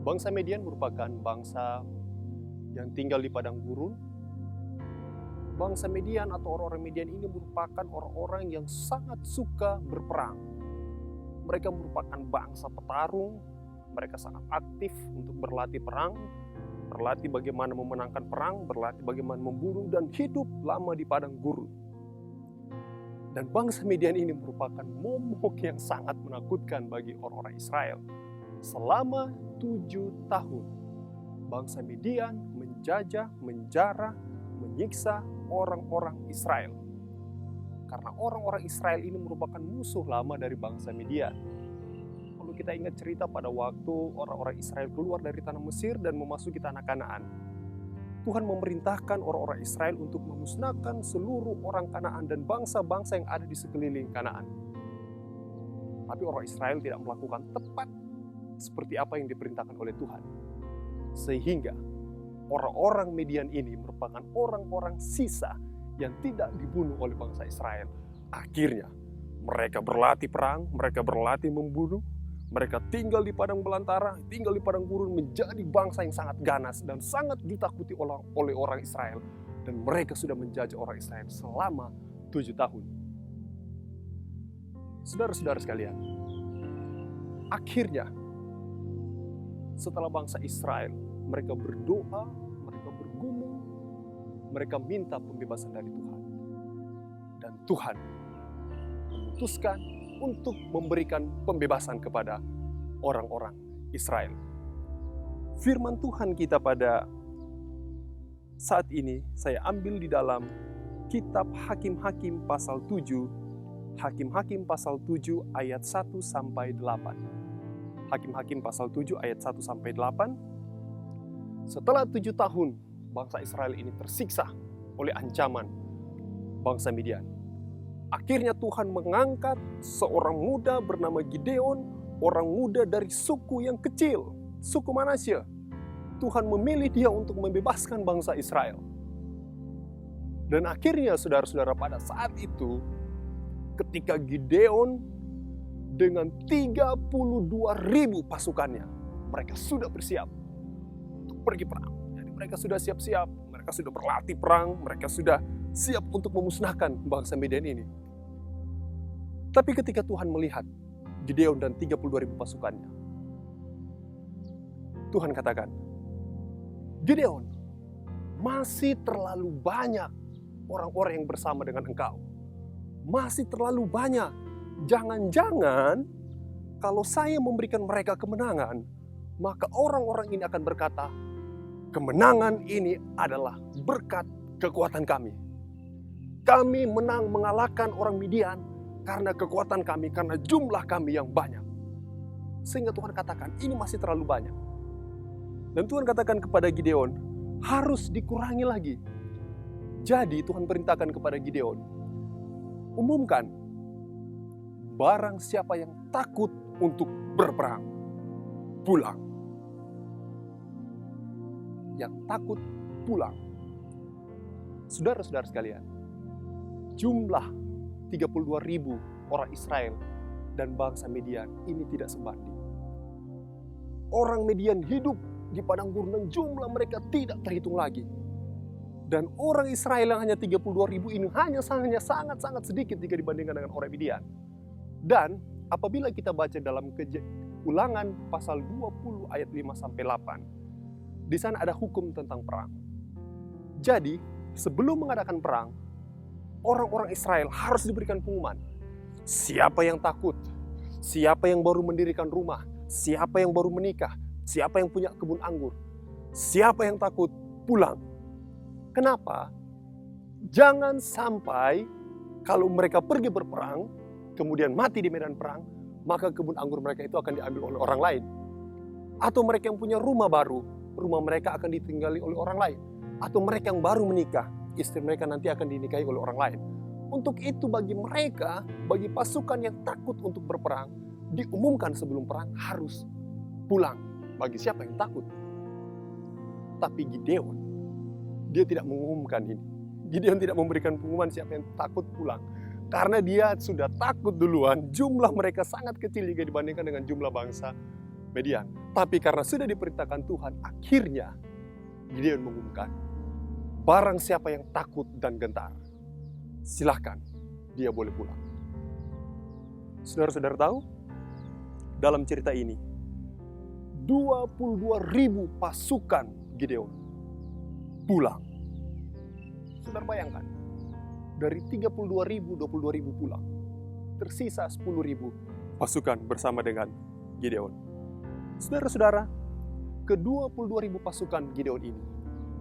Bangsa Median merupakan bangsa yang tinggal di padang gurun. Bangsa Median atau orang-orang Median ini merupakan orang-orang yang sangat suka berperang. Mereka merupakan bangsa petarung, mereka sangat aktif untuk berlatih perang, berlatih bagaimana memenangkan perang, berlatih bagaimana membunuh, dan hidup lama di padang gurun. Dan bangsa Median ini merupakan momok yang sangat menakutkan bagi orang-orang Israel. Selama 7 tahun, bangsa Median menjajah, menjara, menyiksa orang-orang Israel. Karena orang-orang Israel ini merupakan musuh lama dari bangsa Median. Kalau kita ingat cerita pada waktu orang-orang Israel keluar dari tanah Mesir dan memasuki tanah Kanaan, Tuhan memerintahkan orang-orang Israel untuk memusnahkan seluruh orang Kanaan dan bangsa-bangsa yang ada di sekeliling Kanaan. Tapi orang Israel tidak melakukan tepat seperti apa yang diperintahkan oleh Tuhan. Sehingga orang-orang Median ini merupakan orang-orang sisa yang tidak dibunuh oleh bangsa Israel. Akhirnya mereka berlatih perang, mereka berlatih membunuh, mereka tinggal di padang belantara, tinggal di padang gurun, menjadi bangsa yang sangat ganas dan sangat ditakuti oleh orang Israel. Dan mereka sudah menjajah orang Israel selama 7 tahun. Saudara-saudara sekalian, akhirnya setelah bangsa Israel, mereka berdoa, mereka bergumul, mereka minta pembebasan dari Tuhan. Dan Tuhan memutuskan untuk memberikan pembebasan kepada orang-orang Israel. Firman Tuhan kita pada saat ini saya ambil di dalam kitab Hakim-Hakim pasal 7, Hakim-Hakim pasal 7 ayat 1 sampai 8. Hakim-Hakim pasal 7 ayat 1 sampai 8. Setelah 7 tahun, bangsa Israel ini tersiksa oleh ancaman bangsa Midian. Akhirnya Tuhan mengangkat seorang muda bernama Gideon, orang muda dari suku yang kecil, suku Manasye. Tuhan memilih dia untuk membebaskan bangsa Israel. Dan akhirnya saudara-saudara, pada saat itu, ketika Gideon dengan 32.000 pasukannya, mereka sudah bersiap untuk pergi perang. Jadi mereka sudah siap-siap, mereka sudah berlatih perang, mereka sudah siap untuk memusnahkan bangsa Midian ini. Tapi ketika Tuhan melihat Gideon dan 32.000 pasukannya, Tuhan katakan, Gideon, masih terlalu banyak orang-orang yang bersama dengan engkau. Masih terlalu banyak. Jangan-jangan kalau saya memberikan mereka kemenangan, maka orang-orang ini akan berkata, kemenangan ini adalah berkat kekuatan kami. Kami menang mengalahkan orang Midian karena kekuatan kami, karena jumlah kami yang banyak. Sehingga Tuhan katakan, ini masih terlalu banyak. Dan Tuhan katakan kepada Gideon, harus dikurangi lagi. Jadi Tuhan perintahkan kepada Gideon, umumkan, barang siapa yang takut untuk berperang, pulang. Yang takut, pulang. Saudara-saudara sekalian, jumlah 32.000 orang Israel dan bangsa Midian ini tidak sebanding. Orang Midian hidup di padang gurun dan jumlah mereka tidak terhitung lagi. Dan orang Israel yang hanya 32.000 ini hanya sangat-sangat sedikit jika dibandingkan dengan orang Midian. Dan apabila kita baca dalam Ulangan pasal 20 ayat 5-8, di sana ada hukum tentang perang. Jadi, sebelum mengadakan perang, orang-orang Israel harus diberikan pengumuman. Siapa yang takut? Siapa yang baru mendirikan rumah? Siapa yang baru menikah? Siapa yang punya kebun anggur? Siapa yang takut? Pulang. Kenapa? Jangan sampai kalau mereka pergi berperang, kemudian mati di medan perang, maka kebun anggur mereka itu akan diambil oleh orang lain. Atau mereka yang punya rumah baru, rumah mereka akan ditinggali oleh orang lain. Atau mereka yang baru menikah, istri mereka nanti akan dinikahi oleh orang lain. Untuk itu bagi mereka, bagi pasukan yang takut untuk berperang, diumumkan sebelum perang harus pulang. Bagi siapa yang takut. Tapi Gideon, dia tidak mengumumkan ini. Gideon tidak memberikan pengumuman siapa yang takut pulang. Karena dia sudah takut duluan, jumlah mereka sangat kecil jika dibandingkan dengan jumlah bangsa Midian. Tapi karena sudah diperintahkan Tuhan, akhirnya Gideon mengumumkan, barang siapa yang takut dan gentar, silahkan dia boleh pulang. Saudara-saudara tahu, dalam cerita ini, 22.000 pasukan Gideon pulang. Saudara bayangkan, dari 32.000, 22.000 pulang. Tersisa 10.000 pasukan bersama dengan Gideon. Saudara-saudara, ke-22.000 pasukan Gideon ini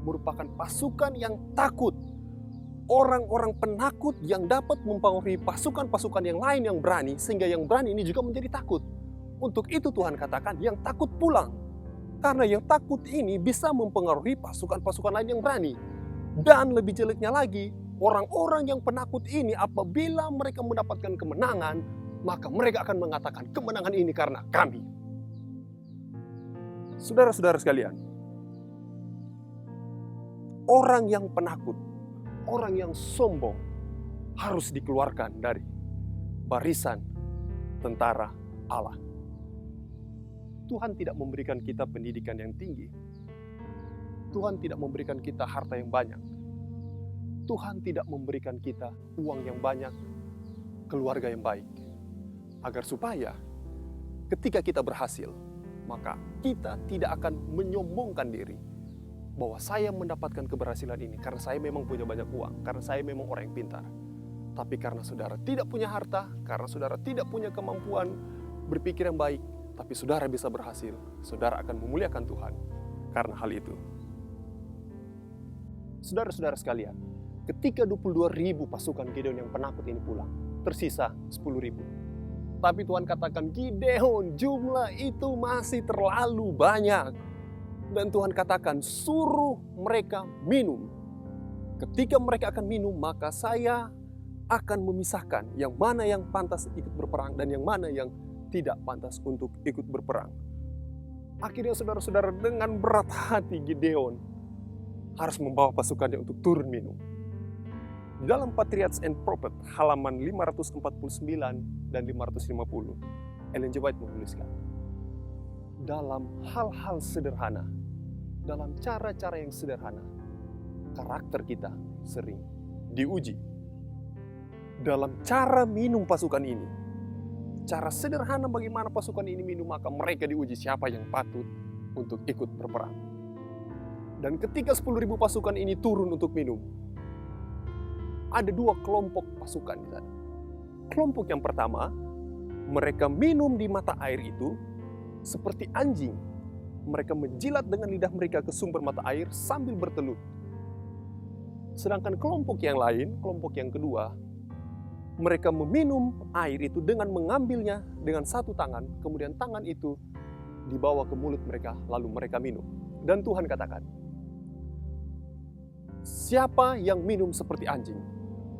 merupakan pasukan yang takut. Orang-orang penakut yang dapat mempengaruhi pasukan-pasukan yang lain yang berani, sehingga yang berani ini juga menjadi takut. Untuk itu Tuhan katakan yang takut pulang. Karena yang takut ini bisa mempengaruhi pasukan-pasukan lain yang berani. Dan lebih jeleknya lagi, orang-orang yang penakut ini apabila mereka mendapatkan kemenangan, maka mereka akan mengatakan kemenangan ini karena kami. Saudara-saudara sekalian, orang yang penakut, orang yang sombong harus dikeluarkan dari barisan tentara Allah. Tuhan tidak memberikan kita pendidikan yang tinggi. Tuhan tidak memberikan kita harta yang banyak. Tuhan tidak memberikan kita uang yang banyak, keluarga yang baik. Agar supaya ketika kita berhasil, maka kita tidak akan menyombongkan diri bahwa saya mendapatkan keberhasilan ini karena saya memang punya banyak uang, karena saya memang orang yang pintar. Tapi karena saudara tidak punya harta, karena saudara tidak punya kemampuan berpikir yang baik, tapi saudara bisa berhasil, saudara akan memuliakan Tuhan karena hal itu. Saudara-saudara sekalian, ketika 22.000 pasukan Gideon yang penakut ini pulang, tersisa 10.000. Tapi Tuhan katakan, Gideon, jumlah itu masih terlalu banyak. Dan Tuhan katakan, suruh mereka minum. Ketika mereka akan minum, maka saya akan memisahkan yang mana yang pantas ikut berperang dan yang mana yang tidak pantas untuk ikut berperang. Akhirnya saudara-saudara, dengan berat hati Gideon harus membawa pasukannya untuk turun minum. Di dalam Patriarchs and Prophets halaman 549 dan 550, Ellen G. White menuliskan, dalam hal-hal sederhana, dalam cara-cara yang sederhana, karakter kita sering diuji. Dalam cara minum pasukan ini, cara sederhana bagaimana pasukan ini minum, maka mereka diuji siapa yang patut untuk ikut berperang. Dan ketika 10.000 pasukan ini turun untuk minum, ada dua kelompok pasukan di sana. Kelompok yang pertama, mereka minum di mata air itu seperti anjing. Mereka menjilat dengan lidah mereka ke sumber mata air sambil bertelut. Sedangkan kelompok yang lain, kelompok yang kedua, mereka meminum air itu dengan mengambilnya dengan satu tangan, kemudian tangan itu dibawa ke mulut mereka, lalu mereka minum. Dan Tuhan katakan, siapa yang minum seperti anjing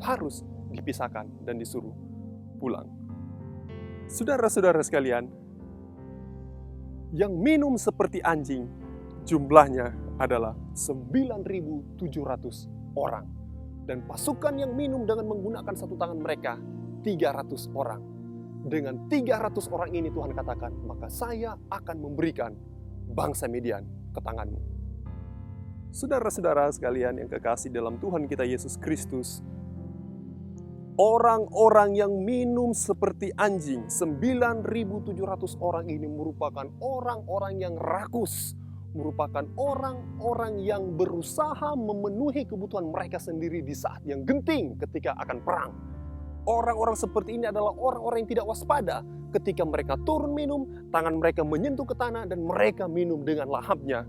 harus dipisahkan dan disuruh pulang. Saudara-saudara sekalian, yang minum seperti anjing jumlahnya adalah 9.700 orang. Dan pasukan yang minum dengan menggunakan satu tangan mereka 300 orang. Dengan 300 orang ini Tuhan katakan, maka saya akan memberikan bangsa Midian ke tanganmu. Saudara-saudara sekalian yang kekasih dalam Tuhan kita Yesus Kristus, orang-orang yang minum seperti anjing, 9.700 orang ini merupakan orang-orang yang rakus, merupakan orang-orang yang berusaha memenuhi kebutuhan mereka sendiri di saat yang genting ketika akan perang. Orang-orang seperti ini adalah orang-orang yang tidak waspada. Ketika mereka turun minum, tangan mereka menyentuh ke tanah dan mereka minum dengan lahapnya.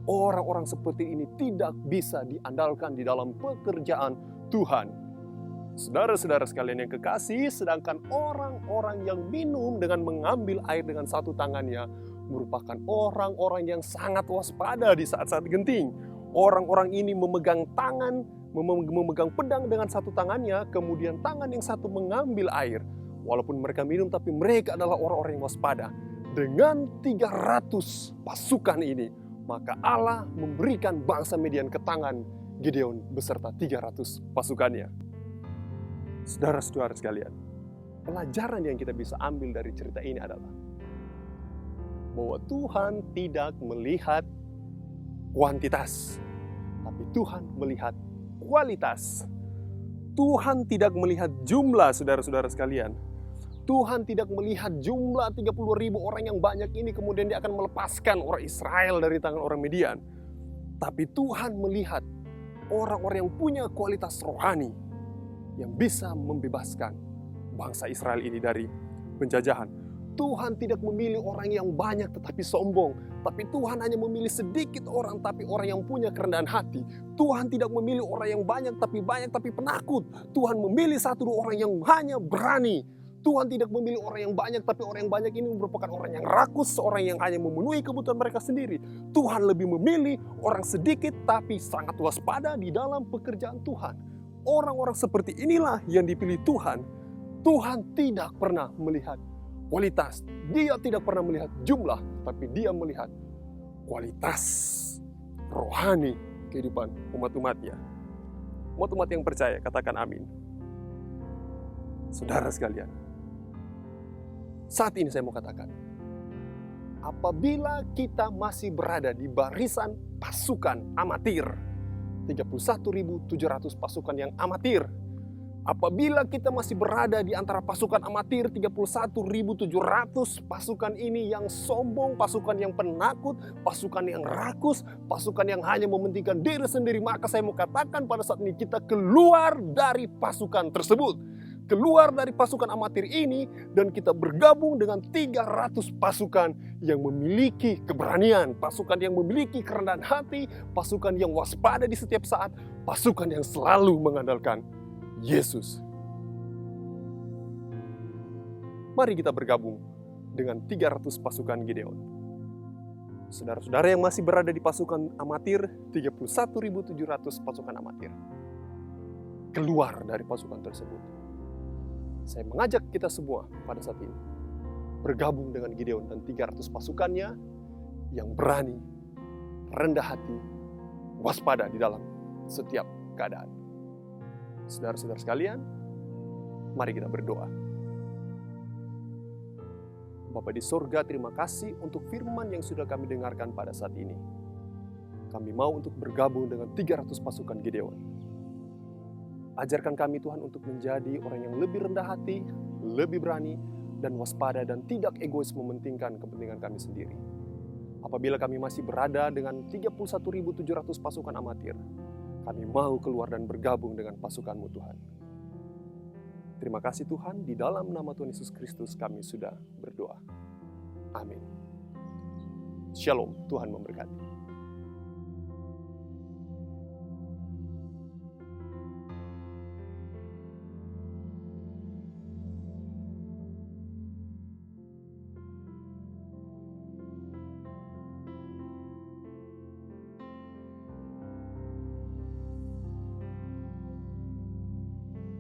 Orang-orang seperti ini tidak bisa diandalkan di dalam pekerjaan Tuhan. Saudara-saudara sekalian yang kekasih, sedangkan orang-orang yang minum dengan mengambil air dengan satu tangannya merupakan orang-orang yang sangat waspada di saat-saat genting. Orang-orang ini memegang tangan, memegang pedang dengan satu tangannya, kemudian tangan yang satu mengambil air. Walaupun mereka minum, tapi mereka adalah orang-orang yang waspada. Dengan 300 pasukan ini, maka Allah memberikan bangsa Midian ke tangan Gideon beserta 300 pasukannya. Saudara-saudara sekalian, pelajaran yang kita bisa ambil dari cerita ini adalah bahwa Tuhan tidak melihat kuantitas, tapi Tuhan melihat kualitas. Tuhan tidak melihat jumlah, saudara-saudara sekalian. Tuhan tidak melihat jumlah 30.000 orang yang banyak ini kemudian dia akan melepaskan orang Israel dari tangan orang Midian. Tapi Tuhan melihat orang-orang yang punya kualitas rohani yang bisa membebaskan bangsa Israel ini dari penjajahan. Tuhan tidak memilih orang yang banyak tetapi sombong. Tapi Tuhan hanya memilih sedikit orang tapi orang yang punya kerendahan hati. Tuhan tidak memilih orang yang banyak tapi penakut. Tuhan memilih 1-2 orang yang hanya berani. Tuhan tidak memilih orang yang banyak tapi orang yang banyak ini merupakan orang yang rakus. Orang yang hanya memenuhi kebutuhan mereka sendiri. Tuhan lebih memilih orang sedikit tapi sangat waspada di dalam pekerjaan Tuhan. Orang-orang seperti inilah yang dipilih Tuhan. Tuhan tidak pernah melihat kualitas, dia tidak pernah melihat jumlah, tapi dia melihat kualitas rohani kehidupan umat-umatnya. Umat-umat yang percaya, katakan amin. Saudara sekalian, saat ini saya mau katakan, apabila kita masih berada di barisan pasukan amatir, 31.700 pasukan yang amatir, apabila kita masih berada di antara pasukan amatir 31.700 pasukan ini yang sombong, pasukan yang penakut, pasukan yang rakus, pasukan yang hanya mementingkan diri sendiri, maka saya mau katakan pada saat ini kita keluar dari pasukan tersebut. Keluar dari pasukan amatir ini dan kita bergabung dengan 300 pasukan yang memiliki keberanian, pasukan yang memiliki kerendahan hati, pasukan yang waspada di setiap saat, pasukan yang selalu mengandalkan Yesus. Mari kita bergabung dengan 300 pasukan Gideon. Saudara-saudara yang masih berada di pasukan amatir, 31.700 pasukan amatir. Keluar dari pasukan tersebut. Saya mengajak kita semua pada saat ini bergabung dengan Gideon dan 300 pasukannya yang berani, rendah hati, waspada di dalam setiap keadaan. Saudara-saudara sekalian, mari kita berdoa. Bapa di sorga, terima kasih untuk firman yang sudah kami dengarkan pada saat ini. Kami mau untuk bergabung dengan 300 pasukan Gideon. Ajarkan kami Tuhan untuk menjadi orang yang lebih rendah hati, lebih berani, dan waspada dan tidak egois mementingkan kepentingan kami sendiri. Apabila kami masih berada dengan 31.700 pasukan amatir, kami mau keluar dan bergabung dengan pasukan-Mu Tuhan. Terima kasih Tuhan, di dalam nama Tuhan Yesus Kristus kami sudah berdoa. Amin. Shalom, Tuhan memberkati.